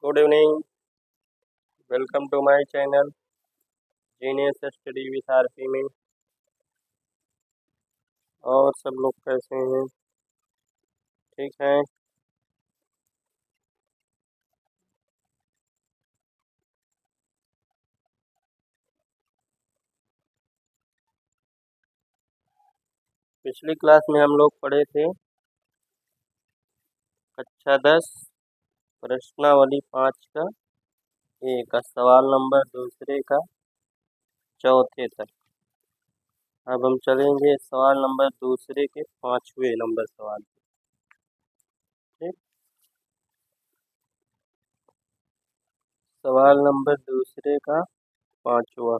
Good evening. Welcome to my channel genius study with RP में। और सब लोग कैसे हैं? ठीक हैं? पिछली क्लास में हम लोग पढ़े थे कक्षा 10 प्रश्नावली 5 का ए का सवाल नंबर दूसरे का चौथे तक। अब हम चलेंगे सवाल नंबर दूसरे के 5वें नंबर सवाल पे। ठीक, सवाल नंबर दूसरे का 5वां।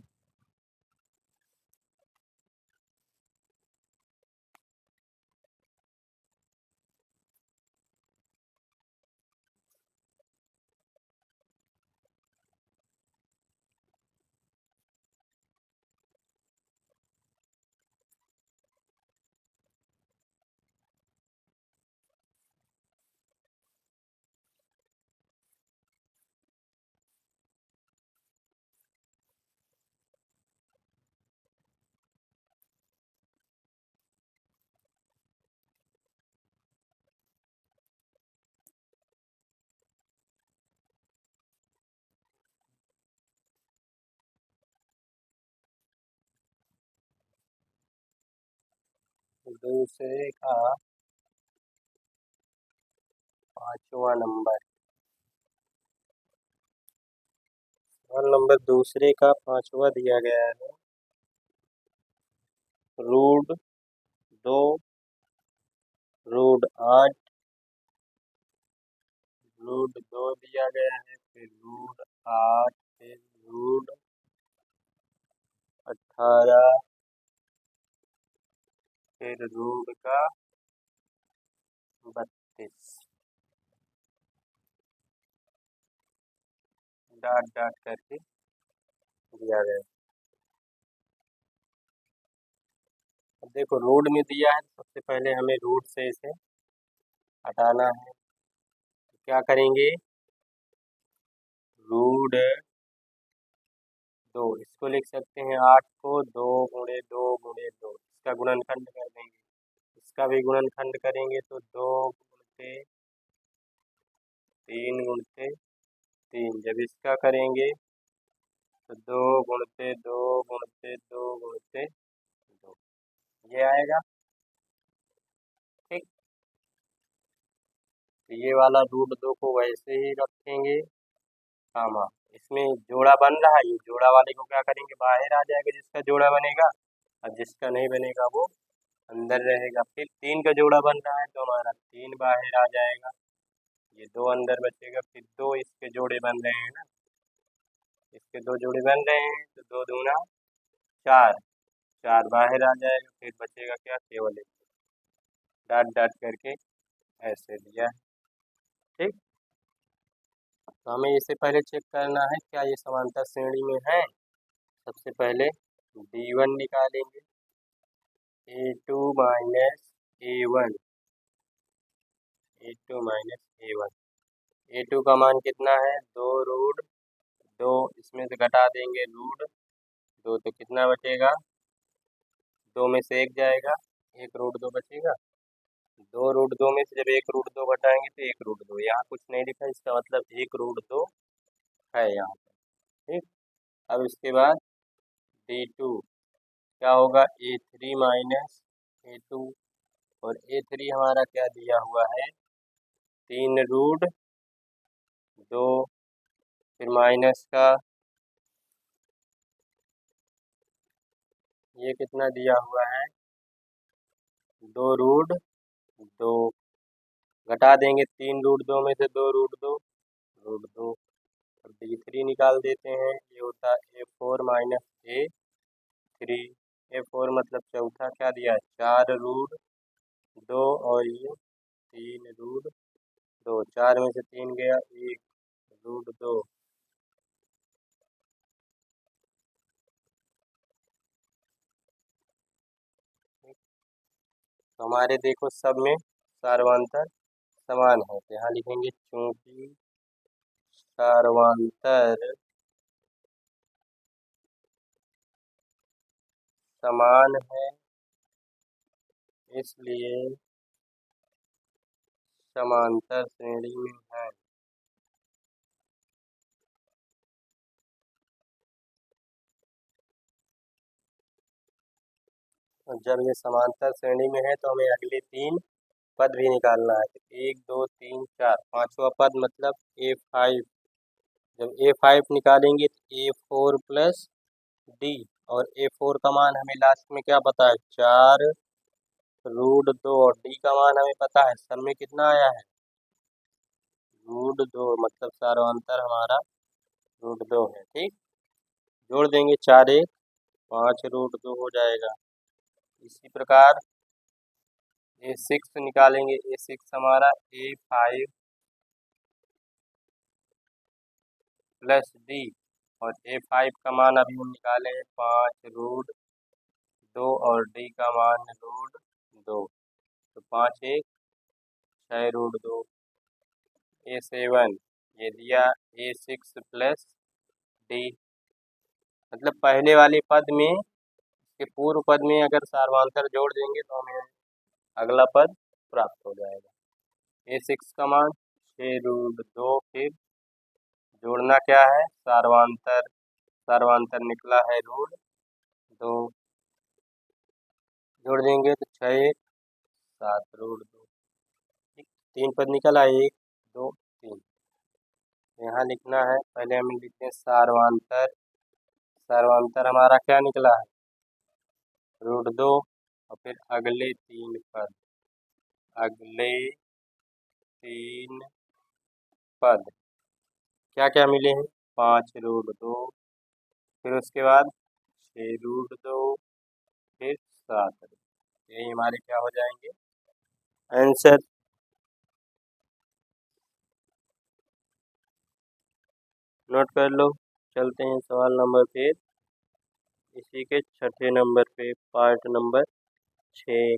दूसरे का 5वां नंबर। सवाल नंबर दूसरे का 5वां दिया गया है। रूट 2, रूट 8, रूट 2 दिया गया है, फिर रूट 8, फिर रूट 18, फिर रूट का 32 डाट डाट करके दिया गया। अब देखो रूट में दिया है, सबसे पहले हमें रूट से इसे हटाना है। तो क्या करेंगे? रूट 2 इसको लिख सकते हैं 8 को 2 गुणे 2 गुणे 2, इसका गुणनखंड कर देंगे। इसका भी गुणनखंड करेंगे तो 2 गुणते 3 गुणते 3। जब इसका करेंगे तो 2 गुणते 2 गुणते 2 गुणते 2 ये आएगा। ठीक, तो ये वाला रूट 2 को वैसे ही रखेंगे, कामा इसमें जोड़ा बन रहा है, ये जोड़ा वाले को क्या करेंगे? बाहर आ जाएगा जिसका जोड़ा बनेगा, और जिसका नहीं बनेगा वो अंदर रहेगा। फिर 3 का जोड़ा बन रहा है तो हमारा 3 बाहर आ जाएगा, ये 2 अंदर बचेगा। फिर 2 इसके जोड़े बन रहे हैं ना, इसके 2 जोड़े बन रहे हैं तो 2 दूना 4, 4 बाहर आ जाएगा। फिर बचेगा क्या? केवल एक। डाट डाट करके ऐसे दिया है। ठीक, तो हमें इससे पहले चेक करना है क्या ये समांतर श्रेणी में है। सबसे पहले D1 निकालेंगे, A2 minus A1, A2 minus A1। A2 का मान कितना है? 2 रूट 2, इसमें से घटा देंगे रूट 2 तो कितना बचेगा? 2 में से 1 जाएगा, 1 रूट 2 बचेगा। 2 रूट 2 में से जब 1 रूट 2 घटाएंगे तो 1 रूट 2, यहाँ कुछ नहीं लिखा, इसका मतलब 1 रूट 2 है यहाँ पर। ठीक, अब इसके बाद D2 क्या होगा? A3 माइनस A2, और A3 हमारा क्या दिया हुआ है? 3 रूट 2, फिर माइनस का ये कितना दिया हुआ है? 2 रूट 2, घटा देंगे 3 रूट 2 में से 2 रूट 2, रूट 2। अब D3 निकाल देते हैं, ये होता है A4 माइनस A3। A4 मतलब चौथा क्या दिया है? 4 रूट 2, और ये 3 रूट 2, 4 में से 3 गया, 1 रूट 2। तो हमारे देखो सब में सार्वंतर समान है, तो यहाँ लिखेंगे चूंकि सार्वंतर समान है, इसलिए समांतर श्रेणी में है। और जब ये समांतर श्रेणी में है तो हमें अगले 3 पद भी निकालना है। तो 1 2 3 4 पांचवा पद मतलब A5। जब A5 निकालेंगे तो A4 प्लस D, और A4 का मान हमें लास्ट में क्या पता है, 4√2, और D का मान हमें पता है, सब में कितना आया है, √2, मतलब सार्वंतर हमारा √2 है। ठीक, जोड़ देंगे 4 1 5√2 हो जाएगा। इसी प्रकार A6 निकालेंगे, A6 हमारा A5 प्लस D, और A5 का मान अभी हम निकाले हैं 5√2, और D का मान √2, तो 5 1 6√2। A7 ये दिया A6 प्लस D, मतलब पहले वाले पद में के पूर्व पद में अगर सार्वंतर जोड़ देंगे तो हमें अगला पद प्राप्त हो जाएगा। A6 का मान 6√2, फिर जोड़ना क्या है, सार्वंतर, सार्वंतर निकला है √2, जोड़ देंगे तो 6 1 7√2। ठीक, 3 पद निकला, 1 2 3। यहाँ लिखना है, पहले हम लिखते हैं सार्वंतर, सार्वंतर हमारा क्या निकला है, √2, और फिर अगले 3 पद, अगले 3 पद क्या क्या मिले हैं, 5√2, फिर उसके बाद 6√2, फिर 7। यही हमारे क्या हो जाएंगे आंसर। नोट कर लो। चलते हैं सवाल नंबर फिर इसी के छठे नंबर पे, पार्ट नंबर 6।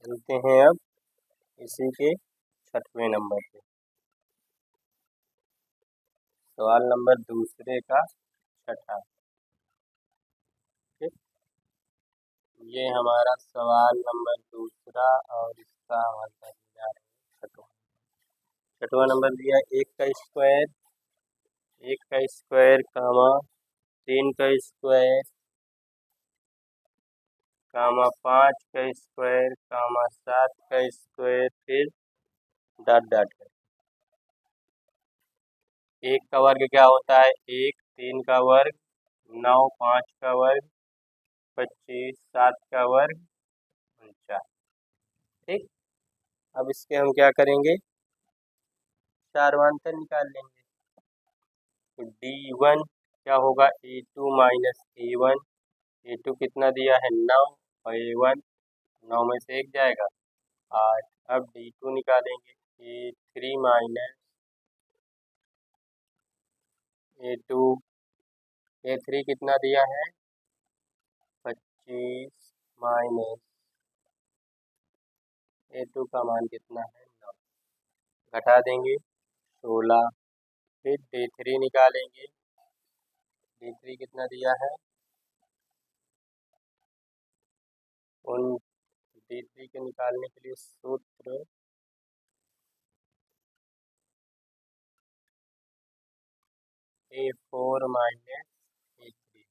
चलते हैं अब इसी के छठवें नंबर पे, सवाल नंबर दूसरे का छठा। ठीक, ये हमारा सवाल नंबर दूसरा, और इसका हमारा छठवां। छठवां नंबर दिया 1 का स्क्वायर, 1 का स्क्वायर कामा 3 का स्क्वायर कामा 5 का स्क्वायर कामा 7 का स्क्वायर, फिर डॉट डॉट है। 1 का वर्ग क्या होता है, 1, 3 का वर्ग 9, 5 का वर्ग 25, 7 का वर्ग 49। ठीक, अब इसके हम क्या करेंगे, सार्वंतर निकाल लेंगे। तो D1 क्या होगा, A2 माइनस A1, A2 कितना दिया है 9, और A1 9 में से 1 जाएगा 8। अब D2 निकालेंगे, A3 माइनस A2, A3 कितना दिया है 25, माइनस A2 का मान कितना है 9, घटा देंगे 16। फिर D3 निकालेंगे, D3 कितना दिया है उन D3 के निकालने के लिए सूत्र A4 माइनस A3।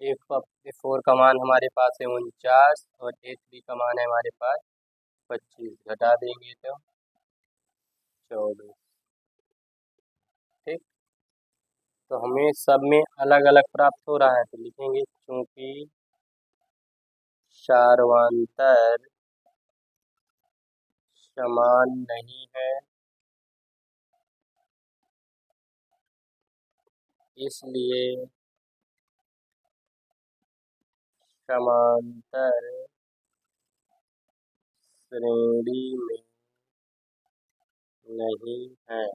A4 का मान हमारे पास है 49 और A3 का मान है हमारे पास 25, घटा देंगे तो 24। ठीक, तो हमें सब में अलग अलग प्राप्त हो रहा है, तो लिखेंगे चूंकि सार्वंतर समान नहीं है, इसलिए समांतर श्रेणी में नहीं है।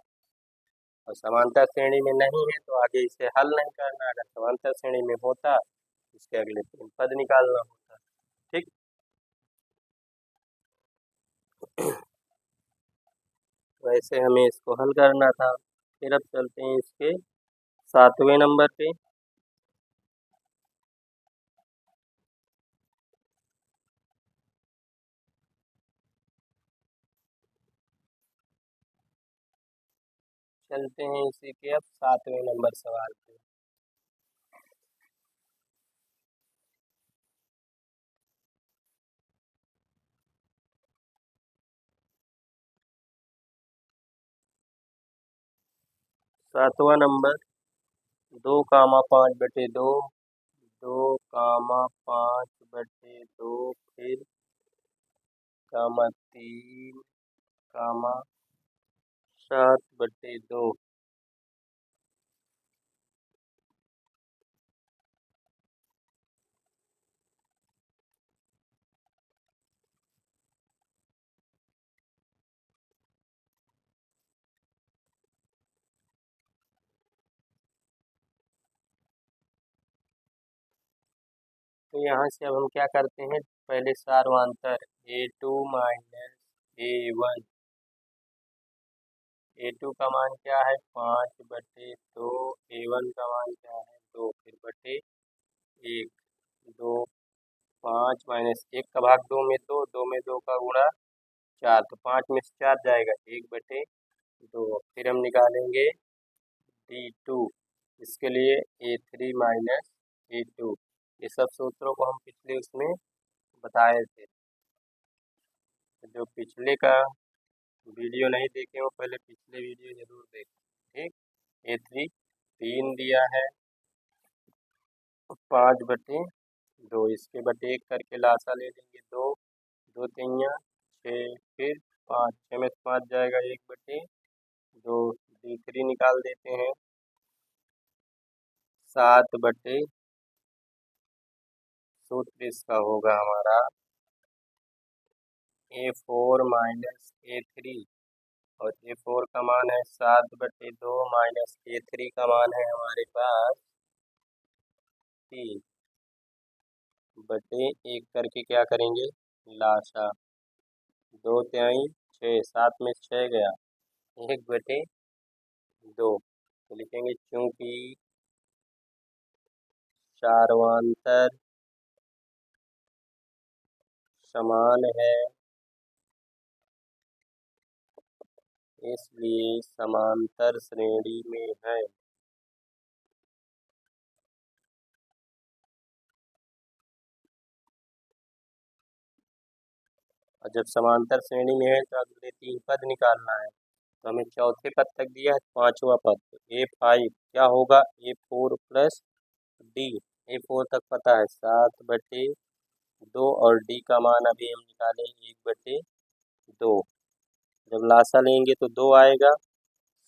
और समांतर श्रेणी में नहीं है तो आगे इसे हल नहीं करना, अगर समांतर श्रेणी में होता इसके अगले 3 पद निकालना होता। ठीक, वैसे हमें इसको हल करना था। फिर अब चलते हैं इसके 7वें नंबर पे। चलते हैं इसी के अब 7वें नंबर सवाल पे। सातवां नंबर 2,5/2, 2,5/2, फिर 3, 7/2। तो यहाँ से अब हम क्या करते हैं, पहले सार्वंतर A2 माइनस A1। A2 का मान क्या है 5/2, A1 का मान क्या है 2, फिर बटे 1, 2, 5 माइनस 1 का भाग 2 में 2, 2 में 2 का गुणा 4, तो 5 में से 4 जाएगा 1/2। फिर हम निकालेंगे D2, इसके लिए A3 माइनस A2। ये सब सूत्रों को हम पिछले उसमें बताए थे, जो पिछले का वीडियो नहीं देखे हो पहले पिछले वीडियो जरूर देखें। ठीक, A3 3 दिया है, 5/2, इसके बटे 1 करके लासा ले लेंगे 2, 2 तियाँ 6, फिर 5, 6 में से 5 जाएगा 1/2। D3 निकाल देते हैं 7/, सूत्र इसका होगा हमारा A4 माइनस A3, और A4 का मान है 7/2 माइनस A3 का मान है हमारे पास 3 बटे 1 करके क्या करेंगे लासा, 2 तिहाई 6, 7 में 6 गया 1/2। तो लिखेंगे चूंकि सार्वंतर समान है, इसलिए समांतर श्रेणी में है। और जब समांतर श्रेणी में है तो अगले 3 पद निकालना है, तो हमें चौथे पद तक दिया है, 5वां पद A5 क्या होगा A4 प्लस D। A4 तक पता है 7/2, और D का मान अभी हम निकालें 1/2। जब लासा लेंगे तो 2 आएगा,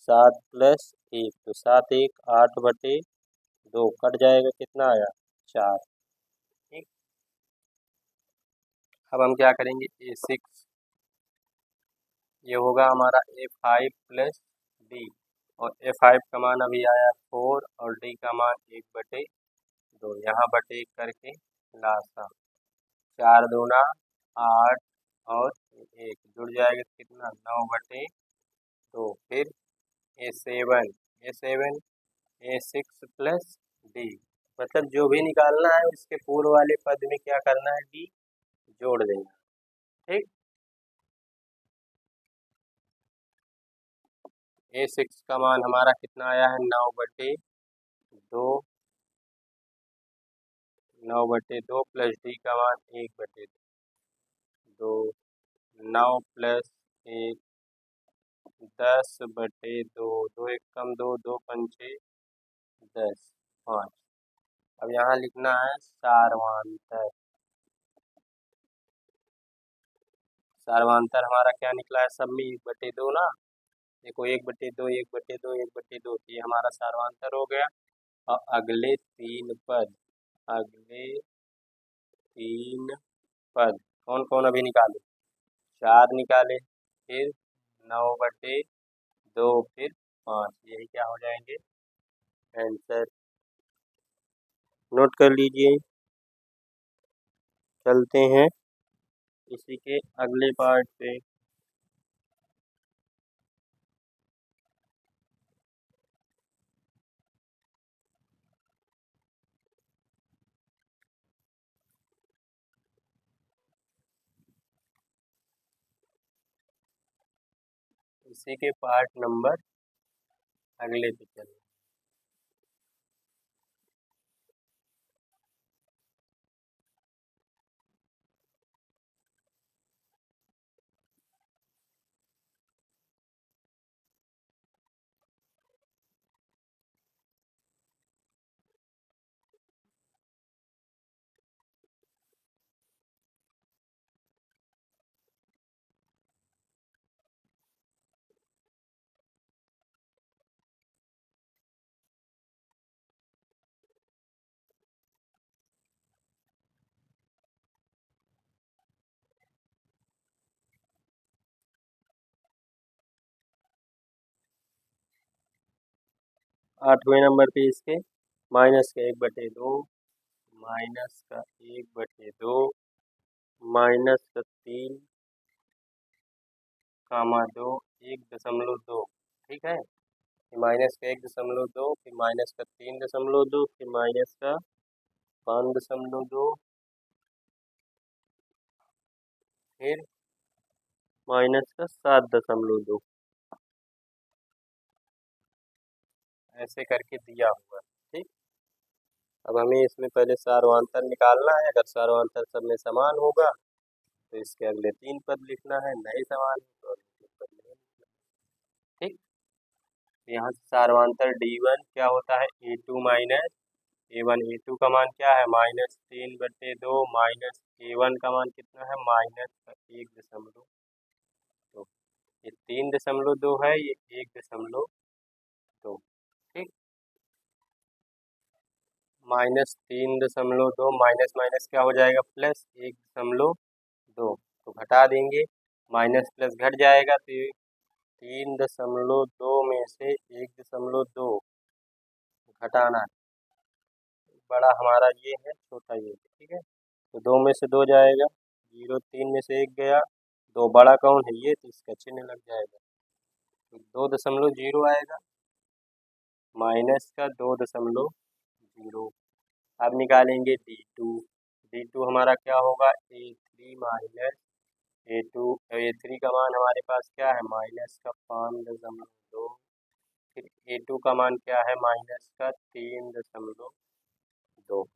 7 प्लस 1, तो 7 1 8/2, कट जाएगा कितना आया 4। ठीक, अब हम क्या करेंगे A6, ये होगा हमारा A5 प्लस D, और A5 का मान अभी आया 4 और D का मान 1/2, यहाँ बटे 1 करके लासा 4 दूना 8 और 1 जुड़ जाएगा कितना 9/2। फिर A7, A6 प्लस D, मतलब जो भी निकालना है उसके पूर्व वाले पद में क्या करना है, डी जोड़ देना। ठीक, A6 का मान हमारा कितना आया है, 9/2, 9/2 प्लस डी का मान 1/2, 9 प्लस 1 10/2, 2 1 कम 2, 2 पंचे 10, 5। अब यहाँ लिखना है सारवांतर। सारवांतर हमारा क्या निकला है, सब में 1/2 ना। देखो 1/2, 1/2, 1/2, ये हमारा सारवांतर हो गया। और अगले 3 पद कौन कौन अभी निकाले, 4 निकाले, फिर 9/2, फिर 5, यही क्या हो जाएंगे, आंसर। नोट कर लीजिए। चलते हैं इसी के अगले पार्ट पे। इसी के पार्ट नंबर अगले पे चलते हैं। आठवें नंबर पे इसके -1/2, -1/2, -3, -2, 1.2। ठीक है, -1.2, फिर -3.2, फिर -5.2, फिर -7.2, ऐसे करके दिया हुआ है। ठीक, अब हमें इसमें पहले सारवांतर निकालना है। अगर सारवांतर सब में समान होगा तो इसके अगले 3 पद लिखना है, नहीं समान तो अगले 3 पद नहीं लिखना। ठीक, यहाँ से सारवांतर D1 क्या होता है, A2 माइनस A1। A2 का मान क्या है, -3/2, माइनस A1 का मान कितना है, -1.2। ये 3.2 है, ये 1.2। ठीक, -3.2 माइनस माइनस क्या हो जाएगा, +1.2, तो घटा देंगे, माइनस प्लस घट जाएगा तो 3.2 में से 1.2 घटाना है। बड़ा हमारा ये है, छोटा ये है। ठीक है, तो 2 में से 2 जाएगा, 0, 3 में से 1 गया, 2 बड़ा कौन है, ये, तो इसका चिन्ह लग जाएगा, तो 2.0 आएगा, माइनस का 2.0। अब निकालेंगे D2 हमारा क्या होगा, A3 माइनस A2। A3 का मान हमारे पास क्या है, -5.2, फिर A2 का मान क्या है, -3.2।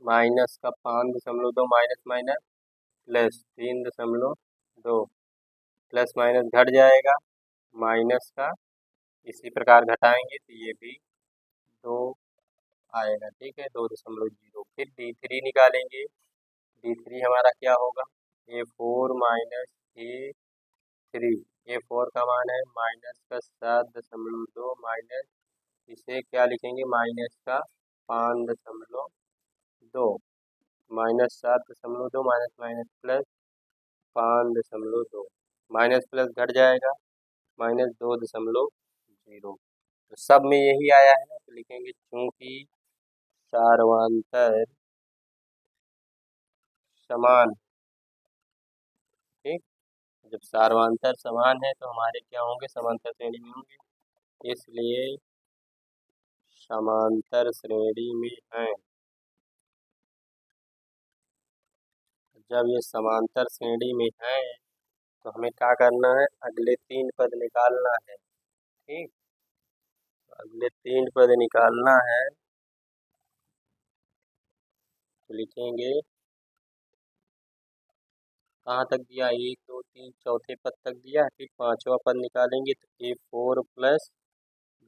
-5.2 माइनस माइनस +3.2, प्लस माइनस घट जाएगा, माइनस का इसी प्रकार घटाएंगे तो ये भी 2 आएगा। ठीक है, 2.0। फिर D3 निकालेंगे। D3 हमारा क्या होगा, A4 माइनस A3। A4 का मान है -7.2, माइनस इसे क्या लिखेंगे, -5.2, -7.2, minus minus plus 5.2, minus plus घट जाएगा, -2.0। तो सब में यही आया है ना, तो लिखेंगे चूंकि सारवांतर समान। ठीक, जब सार्वंतर समान है तो हमारे क्या होंगे, समांतर श्रेणी में होंगे, इसलिए समांतर श्रेणी में है। जब ये समांतर श्रेणी में है तो हमें क्या करना है, अगले 3 पद निकालना है। ठीक, अगले 3 पद निकालना है तो लिखेंगे, कहाँ तक दिया, 1 2 3 चौथे पद तक दिया है, फिर 5वां पद निकालेंगे तो A4 प्लस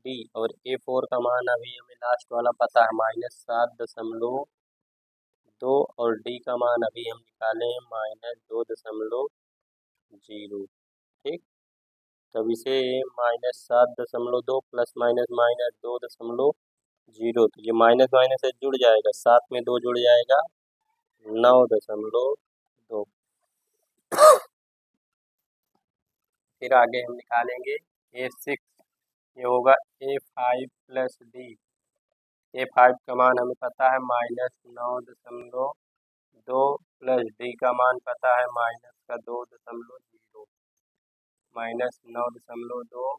डी, और A4 का मान अभी हमें लास्ट वाला पता है -7.2, और डी का मान अभी हम निकाले हैं -2.0। ठीक, तब इसे -7.2 प्लस माइनस -2.0, तो ये माइनस माइनस से जुड़ जाएगा, 7 में 2 जुड़ जाएगा 9.2। फिर आगे हम निकालेंगे A6, ये होगा A5 प्लस डी। A5 का मान हमें पता है -9.2 प्लस डी का मान पता है -2.0, -9.2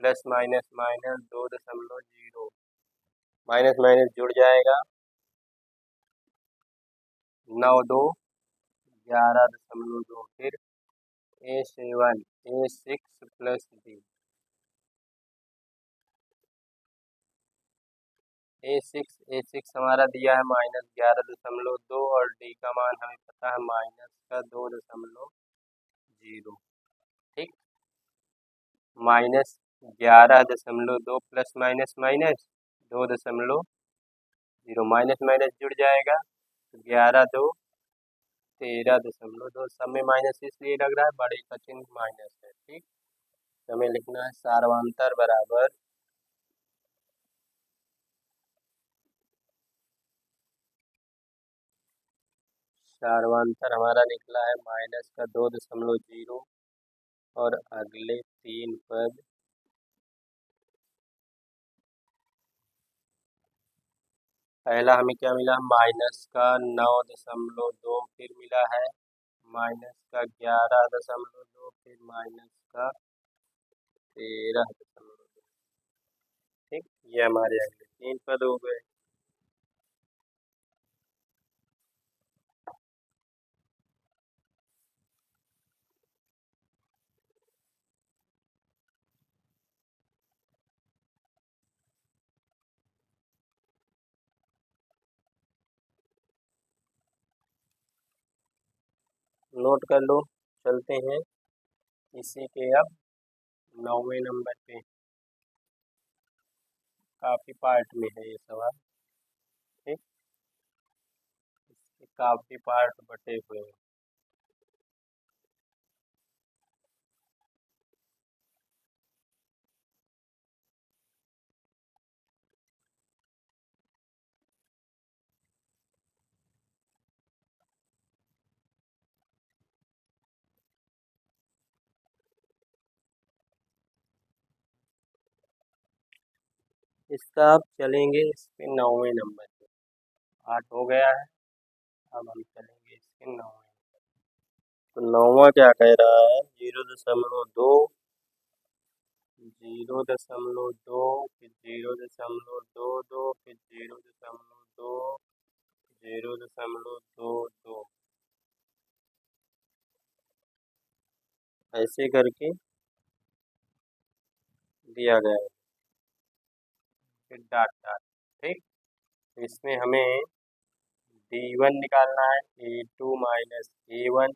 प्लस -2.0, माइनस माइनस जुड़ जाएगा 9 2 11.2। फिर A7 A6 plus D, A6 हमारा दिया है -11.2, और डी का मान हमें पता है -2.0। ठीक, -11.2 plus minus minus 2.0, minus minus जुड़ जाएगा 11 2 13.2, सब में माइनस इसलिए लग रहा है, बड़े का चिन्ह माइनस है। ठीक, हमें लिखना है सार्वंतर बराबर हमारा निकला है -2.0, और अगले 3 पद पहला हमें क्या मिला, -9.2, फिर मिला है -11.2, फिर -13.2। ठीक, ये हमारे अगले 3 पद हो गए। नोट कर लो, चलते हैं इसी के अब 9वें नंबर पे। काफी पार्ट में है ये सवाल। ठीक, इसके काफी पार्ट बटे हुए हैं। इसका अब चलेंगे इस पे 9वें नंबर पे, 8 हो गया है, अब हम चलेंगे इसके 9वें। तो 9वां क्या कह रहा है, 0.2, 0.2, फिर 0.22, फिर 0.2, 0.22, ऐसे करके दिया गया है, फिर डॉट डॉट। ठीक, तो इसमें हमें D1 निकालना है, A2 माइनस A1,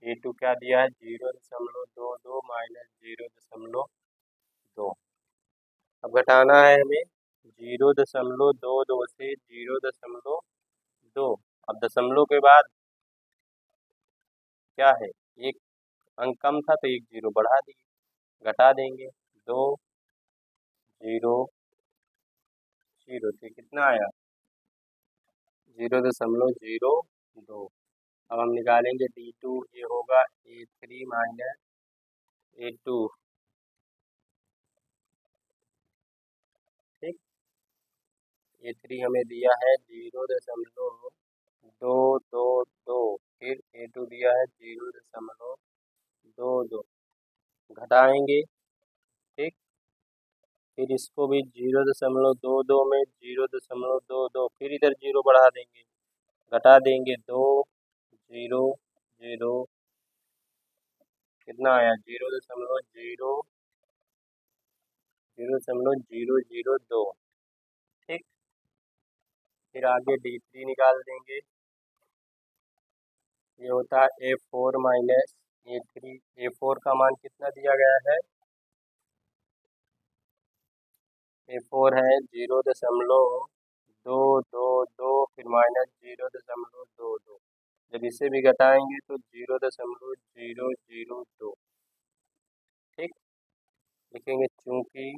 A2 क्या दिया है 0.22 माइनस 0.2। अब घटाना है हमें 0.22 से 0.2। अब दशमलव के बाद क्या है, एक अंक कम था तो एक 0 बढ़ा दिए, घटा देंगे 2 0 0, तो कितना आया 0.02। अब हम निकालेंगे D2, ये होगा A3 माइनस A2। ठीक, A3 हमें दिया है 0.222, फिर A2 दिया है 0.2 दो दो घटाएंगे, ठीक। फिर इसको भी 0.22 में 0.22, फिर इधर 0 बढ़ा देंगे, घटा देंगे 2 0 0, कितना आया 0.00002, ठीक। फिर आगे D3 निकाल देंगे, ये होता है A4 माइनस A3। A4 का मान कितना दिया गया है, A4 है 0.222, फिर माइनस 0.22, जब इसे भी घटाएंगे तो 0.002, ठीक। लिखेंगे चूंकि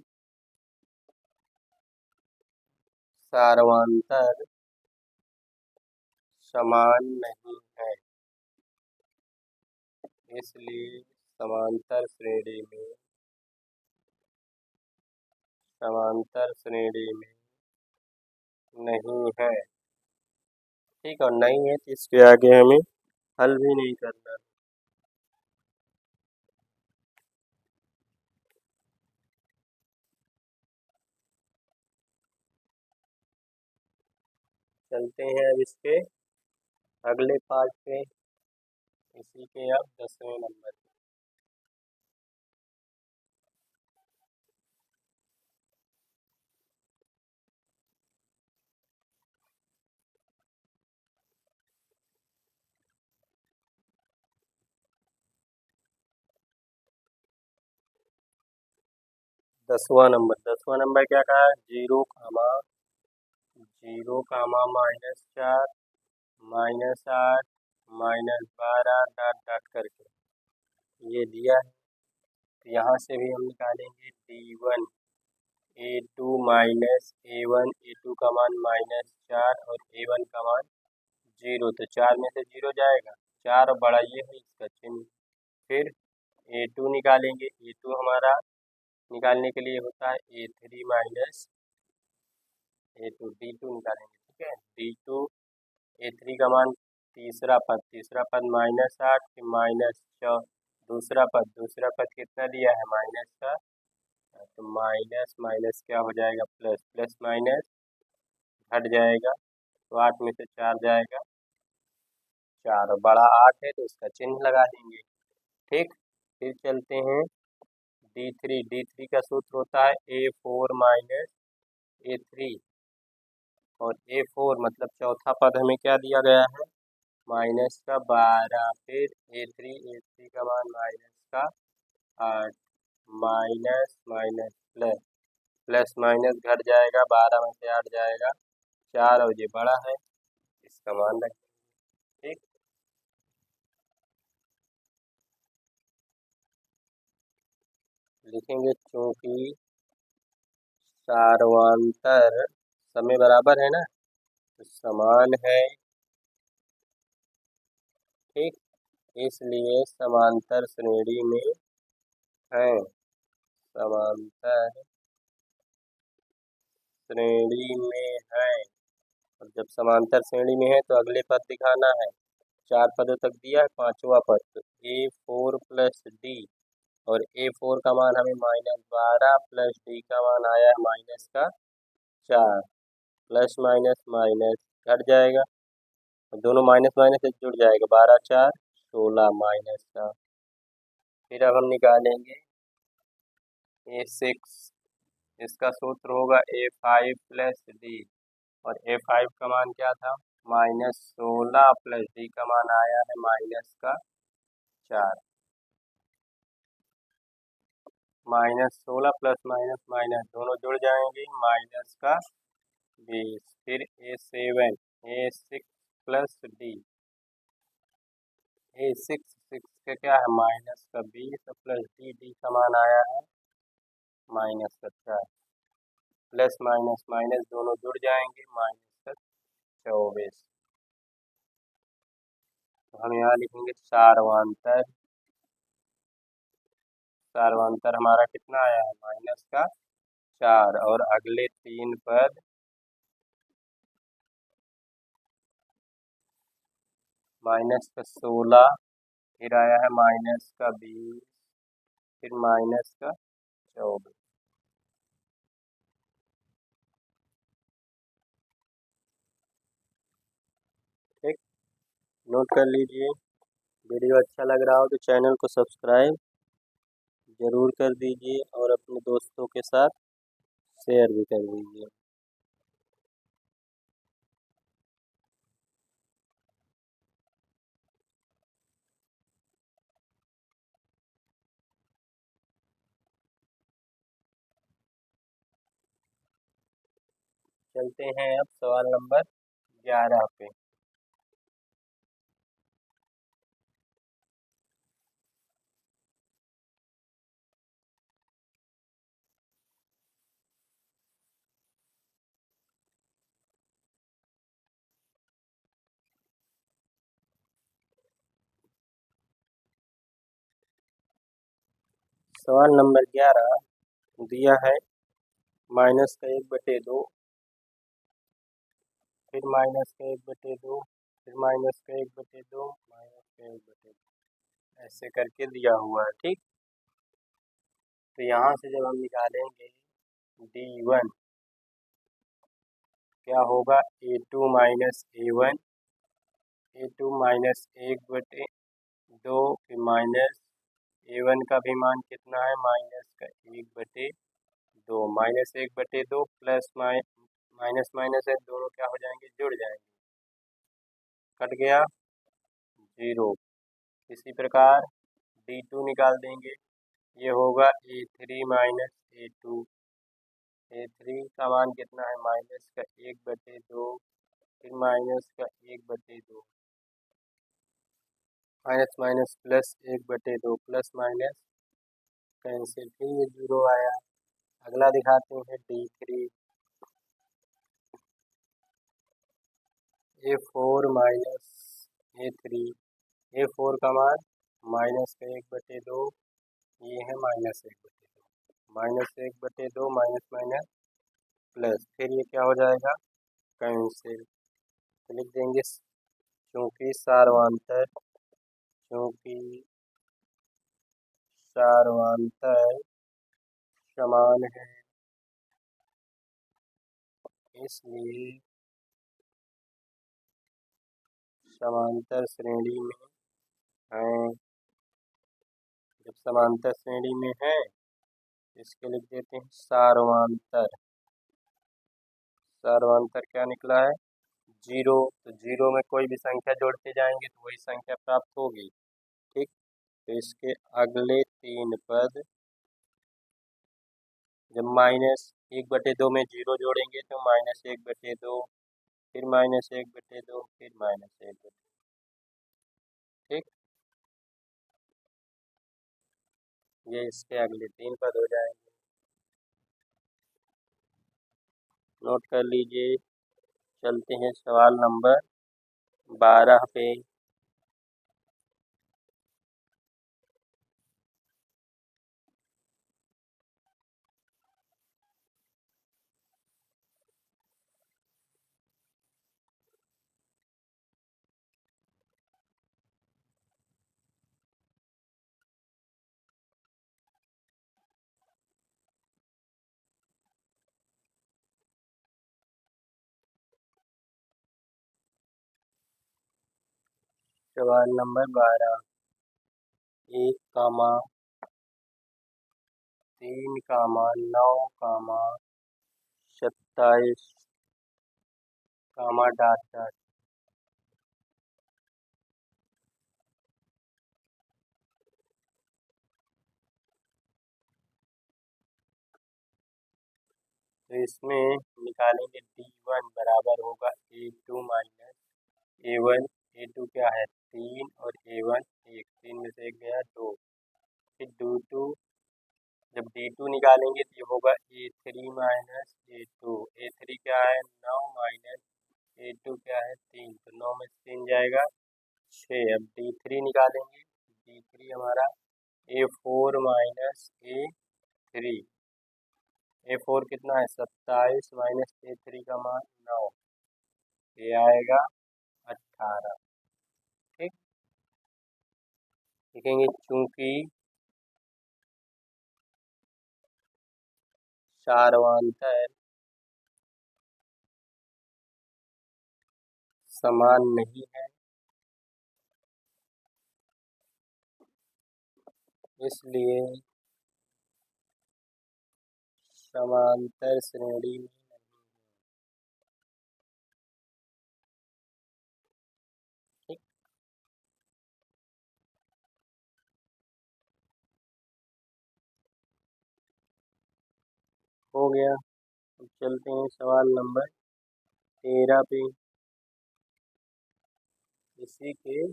सार्वंतर समान नहीं है, इसलिए समांतर श्रेणी में नहीं है, ठीक। और नहीं है तो इसके आगे हमें हल भी नहीं करना। चलते हैं अब इसके अगले पार्ट पे, इसी के अब 10वें नंबर पे। दसवां नंबर क्या कहा है, 0, -4 -8 -12 डॉट डॉट करके ये दिया है। तो यहाँ से भी हम निकालेंगे D1 A2 minus A1, A2 का मान -4 और A1 का मान 0, तो 4 में से 0 जाएगा, 4 और बड़ा ये है इसका चिन्ह। फिर A2 निकालेंगे, A2 हमारा निकालने के लिए होता है A3 माइनस A2, D2 निकालेंगे, ठीक है। D2 A3 का मान तीसरा पद -8, फिर दूसरा पद कितना दिया है माइनस का, तो माइनस माइनस क्या हो जाएगा प्लस, प्लस माइनस हट जाएगा, तो 8 में से 4 जाएगा 4, और बड़ा 8 है तो इसका चिन्ह लगा देंगे, ठीक। फिर चलते हैं D3 का सूत्र होता है A4 माइनस A3, और A4 मतलब चौथा पद हमें क्या दिया गया है माइनस का 12, फिर A3 का मान माइनस का 8, minus minus plus, plus minus घट जाएगा, 12 में से 8 जाएगा 4, और ये बड़ा है इसका मान रखेंगे, ठीक। लिखेंगे चूंकि सार्वंतर समय बराबर है ना, तो समान है, ठीक, इसलिए समांतर श्रेणी में है, समांतर श्रेणी में है। और जब समांतर श्रेणी में है तो अगले पद दिखाना है, 4 पदों तक दिया है, 5वां पद तो A4 प्लस D, और A4 का मान हमें -12 प्लस D का मान आया है माइनस का 4, प्लस माइनस माइनस घट जाएगा, दोनों माइनस माइनस एक जुड़ जाएगा, 12 4 16 माइनस का। फिर अब हम निकालेंगे A6, इसका सूत्र होगा A5 प्लस D, और A5 का मान क्या था -16 प्लस D का मान आया है माइनस का 4, -16 प्लस माइनस माइनस दोनों जुड़ जाएंगे, माइनस का 20। फिर A6 प्लस D, A6 का क्या है माइनस का 20, प्लस D का मान आया है माइनस का 4, प्लस माइनस माइनस दोनों जुड़ जाएंगे, माइनस का 24। तो हम यहाँ लिखेंगे सार्वंतर हमारा कितना आया है माइनस का 4, और अगले 3 पद -16 फिर आया है माइनस का 20, फिर माइनस का 24। ठीक, नोट कर लीजिए। वीडियो अच्छा लग रहा हो तो चैनल को सब्सक्राइब ज़रूर कर दीजिए और अपने दोस्तों के साथ शेयर भी कर दीजिए। चलते हैं अब सवाल नंबर 11 पे। सवाल नंबर 11 दिया है माइनस का 1/2, फिर माइनस का 1/2, फिर माइनस का 1/2, माइनस का 1/2, ऐसे करके दिया हुआ है। ठीक, तो यहाँ से जब हम निकालेंगे D1, क्या होगा A2 minus A1, A2 minus 1/2, फिर माइनस A1 का भी मान कितना है, माइनस का 1/2, माइनस 1/2 प्लस माइनस माइनस है, दोनों क्या हो जाएंगे, जुड़ जाएंगे, कट गया 0। इसी प्रकार D2 निकाल देंगे, ये होगा A3 माइनस A2, A3 का मान कितना है, माइनस का 1/2, फिर माइनस का 1/2, minus minus plus 1/2, plus minus cancel, फिर ये 0 आया। अगला दिखाते हैं D3, A4 minus A3, A4 का मान माइनस का 1/2, ये है minus 1/2, minus 1/2, minus minus plus, फिर ये क्या हो जाएगा, कैंसिल। तो लिख देंगे चूंकि सारवांतर समान है, इसलिए समांतर श्रेणी में है। जब समांतर श्रेणी में है इसके लिख देते हैं सारवांतर। सारवांतर क्या निकला है, 0, तो 0 में कोई भी संख्या जोड़ते जाएंगे तो वही संख्या प्राप्त होगी। ठीक, तो इसके अगले 3 पद, जब माइनस 1/2 में 0 जोड़ेंगे तो माइनस 1/2, फिर माइनस 1/2, फिर माइनस 1/2। ठीक, ये इसके अगले 3 पद हो जाएंगे, नोट कर लीजिए। चलते हैं सवाल नंबर 12 पे। सवाल नंबर 12, 1 कामा 3 कामा 9 कामा 27 कामा डॉट डॉट। तो इसमें निकालेंगे D1 बराबर होगा A2 माइनस A1। A2 क्या है 3 और A1 1, 3 में से 1 गया 2। फिर D2, जब D2 निकालेंगे तो ये होगा A3 माइनस A2। A3 क्या है 9 माइनस A2 क्या है 3, तो 9 में से 3 जाएगा 6। अब D3 निकालेंगे, D3 हमारा A4 माइनस A3, A4 कितना है 27 माइनस A3 का मान 9, ये आएगा 18। ठीक, लिखेंगे चूंकि सार्वधातुक समान नहीं है, इसलिए समांतर श्रेणी में ठीक हो गया। अब चलते हैं सवाल नंबर 13 पे। इसी के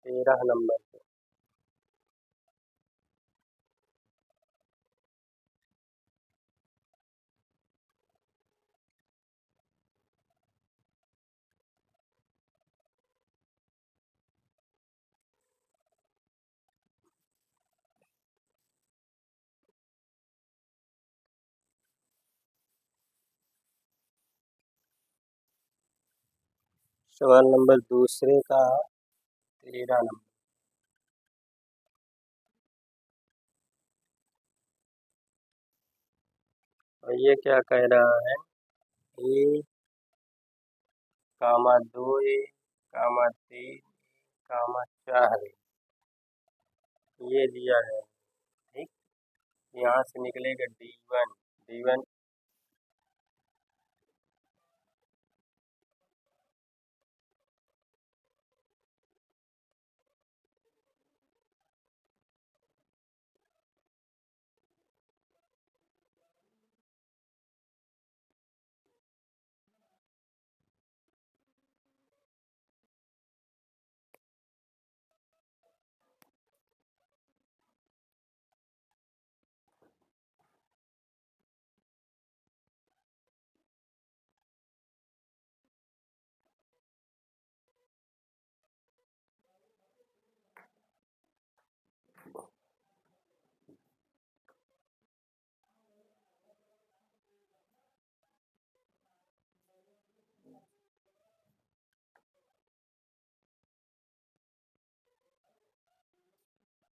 13 नंबर पे सवाल नंबर दूसरे का 13 नंबर। और ये क्या कह रहा है, ए कामा 2 कामा 3 कामा 4 ये दिया है। ठीक, यहाँ से निकलेगा D1